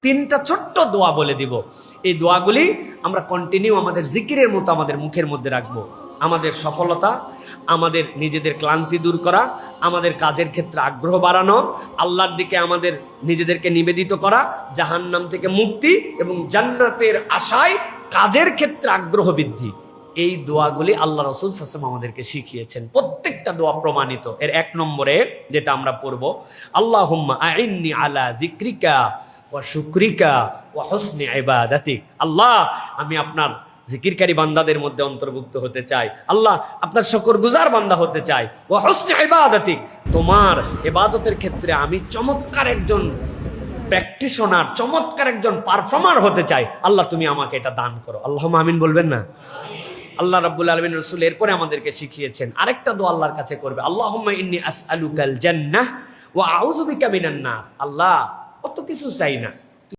তিনটা ছোট্ট দোয়া বলে দিব। এই দোয়াগুলি আমরা কন্টিনিউ আমাদের জিকিরের মতো আমাদের মুখের মধ্যে রাখবো। আমাদের সফলতা, আমাদের নিজেদের ক্লান্তি দূর করা, আমাদের কাজের ক্ষেত্রে আগ্রহ বাড়ানো, আল্লাহর দিকে আমাদের নিজেদেরকে নিবেদিত করা, জাহান্নাম থেকে মুক্তি এবং জান্নাতের আশায় কাজের ক্ষেত্রে আগ্রহ বৃদ্ধি। এই দোয়াগুলি আল্লাহ রাসূল সাল্লাল্লাহু আলাইহি ওয়াসাল্লাম আমাদেরকে শিখিয়েছেন। প্রত্যেকটা দোয়া প্রমাণিত। এর এক নম্বরে যেটা আমরা পড়ব, আল্লাহুম্মা আইন্নি আলা যিকরিকা ওয়া শুকরিকা ওয়া হুসনি ইবাদাতিক। আল্লাহ, আমি আপনার জিকিরকারী বান্দাদের মধ্যে অন্তর্ভুক্ত হতে চাই। আল্লাহ, আপনার শুকরগুজার বান্দা হতে চাই। ওয়া হুসনি ইবাদাতিক, তোমার ইবাদতের ক্ষেত্রে আমি চমৎকার একজন প্র্যাকটিশনার, চমৎকার একজন পারফর্মার হতে চাই। আল্লাহ, তুমি আমাকে এটা দান করো। আল্লাহুম্মা আমিন বলবেন না? আল্লাহ রাব্বুল আলামিন রাসূল এরপরে আমাদেরকে শিখিয়েছেন আরেকটা দোয়া আল্লাহর কাছে করবে, আল্লাহুম্মা ইন্নী আসআলুকাল জান্নাহ ওয়া আউযু বিকা মিনান নার। আল্লাহ, কত কিছু চাই না,